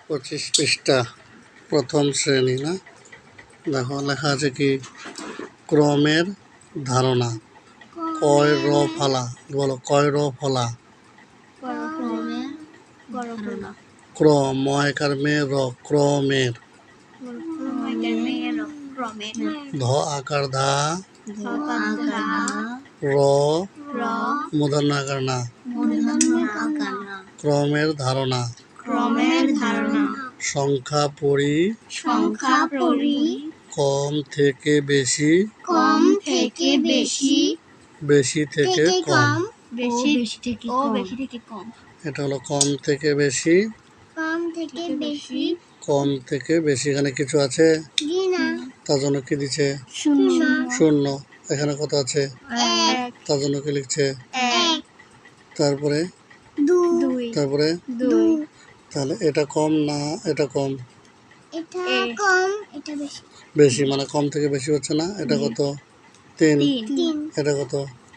25 পৃষ্ঠা প্রথম শ্রেণী না। দেখো লেখা আছে কি ক্রমের ধারণা। কয় র ফালা বলো, কয় র ফলা। ক্রম ময়কার মে র ক্রমের। ধ আকার ধা র মূর্ধন্য আকার না। ক্রমের ধারণা। সংখ্যা পড়ি কম থেকে বেশি, বেশি থেকে কম। এটা হলো কম থেকে বেশি, কম থেকে বেশি। এখানে কিছু আছে তার জন্য কি দিচ্ছে শূন্য। এখানে কত আছে তার জন্য কি লিখছে তারপরে তারপরে তাহলে এটা কম না এটা কম, বেশি মানে কম থেকে বেশি হচ্ছে না। এটা কত 3, এটা কত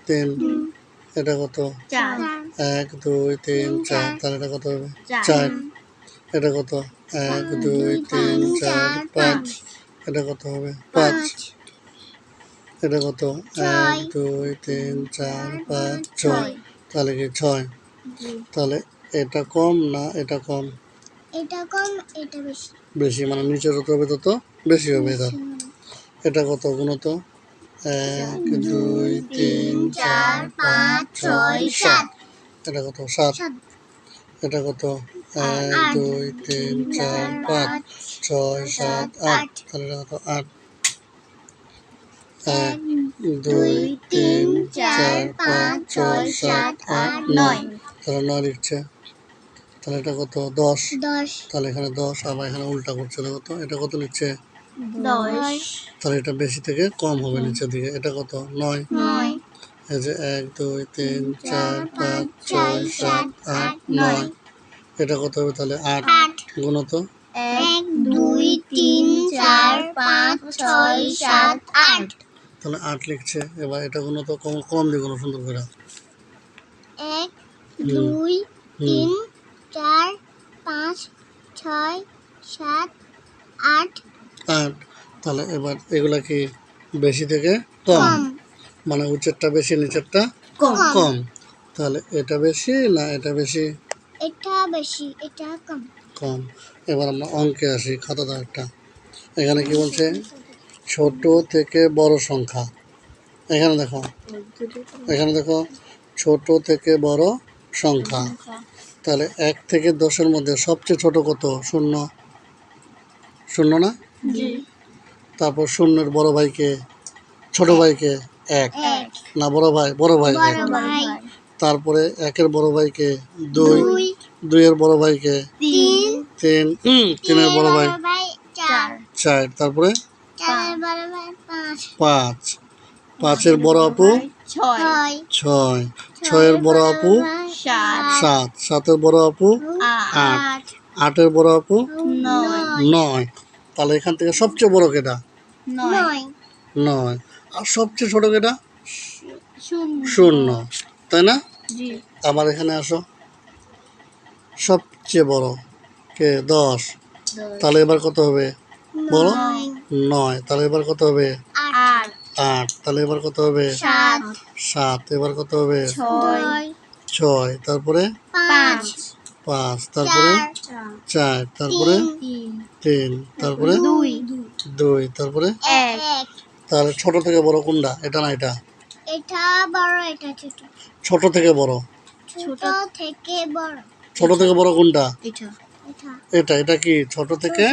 3, এটা কত 1 2 3 4, তাহলে এটা কত হবে 4। এটা কত 1 2 3 4 5, এটা কত হবে 5। এটা কত 1 2 3 4 5 6, তাহলে কি 6। তাহলে এটা কম না এটা কম, বেশি মানে নিচে যত হবে তত বেশি হবে। এটা কত গুণত 1 2 3 4 5 6 7, এটা কত 7। এটা কত 1 2 3 4 5 6 7 8, তাহলে এটা কত 8। 1 2 3 4 5 6 7 8 9, তাহলে 9 লিখছে। তাহলে এটা কত 10, তাহলে এখানে 10। আবার এখানে উল্টা করছে, দেখো তো এটা কত লিখছে 10, তাহলে এটা বেশি থেকে কম হবে নিচের দিকে। এটা কত 9। এই যে 1 2 3 4 5 6 7 8 9, এটা কত হবে তাহলে 8 গুণত 1 2 3 4 5 6 7 8, তাহলে 8 লিখছে। এবার এটা গুণত কম দিয়ে গুণ সুন্দর করে 1 2 3 4 5 6 7 8। তাহলে এবার এগুলা কি বেশি থেকে কম, মানে উচ্চেরটা বেশি নিচেরটা কম। তাহলে এটা বেশি না এটা বেশি, এটা বেশি এটা কম। এবার আমরা অঙ্কে আসি। খাতা দাও একটা। এখানে কি বলছে ছোট থেকে বড় সংখ্যা। এখানে দেখো ছোট থেকে বড় সংখ্যা। তাহলে 1 থেকে 10-এর মধ্যে সবচেয়ে ছোট কত? 0 না। তারপর 0-এর বড় ভাইকে ছোট ভাইকে 1 না, বড় ভাই 1। তারপরে 1-এর বড় ভাইকে 2, 2-এর বড় ভাইকে 3, 3-এর বড় ভাই 4, তারপরে 5, 5-এর বড় আপু 6, 6-এর বড় আপু 7, 7-এর বড় আপু 8, 8-এর বড় আপু 9। তাহলে এখান থেকে সবচেয়ে বড় কেটা 9, আর সবচেয়ে ছোট কেটা 0, তাই না? আবার এখানে আসো, সবচেয়ে বড় কে 10, তাহলে এবার কত হবে বড় 9, তাহলে এবার কত হবে 8, তাহলে এবার কত হবে 7, এবার কত হবে 6, তারপরে 5, তারপরে 4, তারপরে 3, তারপরে 2, তারপরে 1। তাহলে ছোট থেকে বড় কোনটা? এটা না এটা বড়, এটা ছোট থেকে বড়। ছোট থেকে বড় কোনটা? এটা কি ছোট থেকে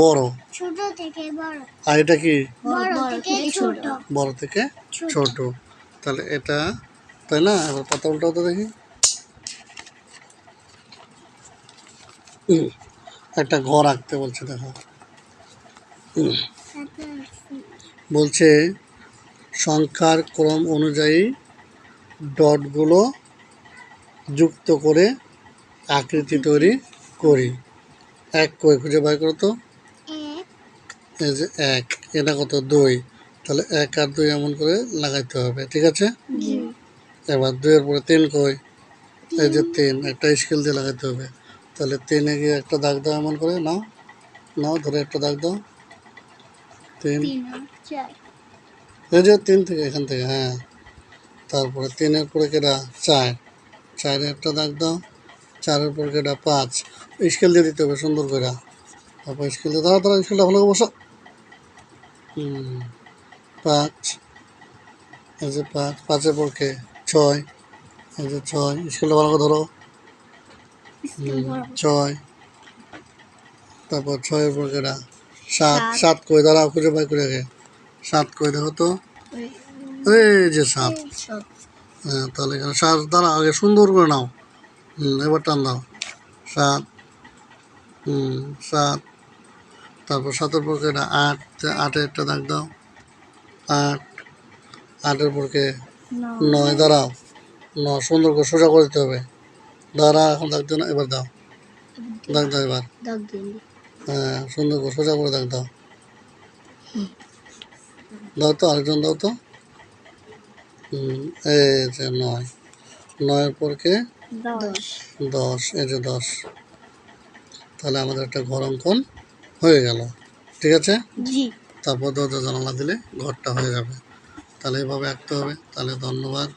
বড়, আর এটা কি বড় থেকে ছোট। তাহলে এটা, তাই না? এবার পাতা উল্টাও তো দেখি। একটা ঘর আঁকতে বলছে, দেখো বলছে সংখ্যার ক্রম অনুযায়ী ডটগুলো যুক্ত করে আকৃতি তৈরি করি। 1 কই খুঁজে বাই করো তো। এই যে 1, এটা কত 2, তাহলে 1 আর 2 এমন করে লাগাইতে হবে, ঠিক আছে? এবার 2-এর পরে 3 কই, এই যে 3, একটা স্কেল দিয়ে লাগাইতে হবে। তো তাহলে 3-এ গিয়ে একটা দাগ দাও এমন করে, নাও নাও ধরে একটা দাগ দাও। 3, 3 আর 4 এই যে 3 থেকে এখান থেকে, হ্যাঁ। তারপরে 3-এর পরে কেটা 4, 4-এ একটা দাগ দাও। 4-এর পরে কেটা 5, স্কেল দিয়ে দিতে হবে সুন্দর করে। তারপর স্কেল দিয়ে দাঁড়া স্কেলটা ভালো করে বসো। 5, এই যে 5, 5-এর পর কে 6, এই যে 6, স্কেলটা ভালো করে ধরো। স্কেল বড় 6, তারপর 6-এর পর কেটা 7, 7 7 কই দাঁড়াও খুঁজে বাই করে আগে। 7 কই দেখো তো, এই যে 7। হ্যাঁ, তাহলে এখানে 7 দাঁড়া আগে সুন্দর করে নাও। এবার টান দাও। 7, 7, তারপর 7-এর পর কেটা 8, 8-এ একটা দাগ দাও। 8, 8-এর পর কে 9, দাঁড়াও। 9 সুন্দর করে সোজা করে দিতে হবে। দাঁড়া এখন দাগ দিও না, এবার দাও দাগ দাও এবার। দাগ দিন হ্যাঁ, সুন্দর করে সোজা করে দাগ দাও। দাও তো আরেকজন দাও তো। এই যে 9, 9-এর পর কে 10 10, এই যে 10। তাহলে আমাদের একটা ঘর অঙ্কন হয়ে গেল, ঠিক আছে। জি তারপর দরজা জানালা দিলে ঘরটা হয়ে যাবে। তাহলে এভাবে আঁকতে হবে। তাহলে ধন্যবাদ।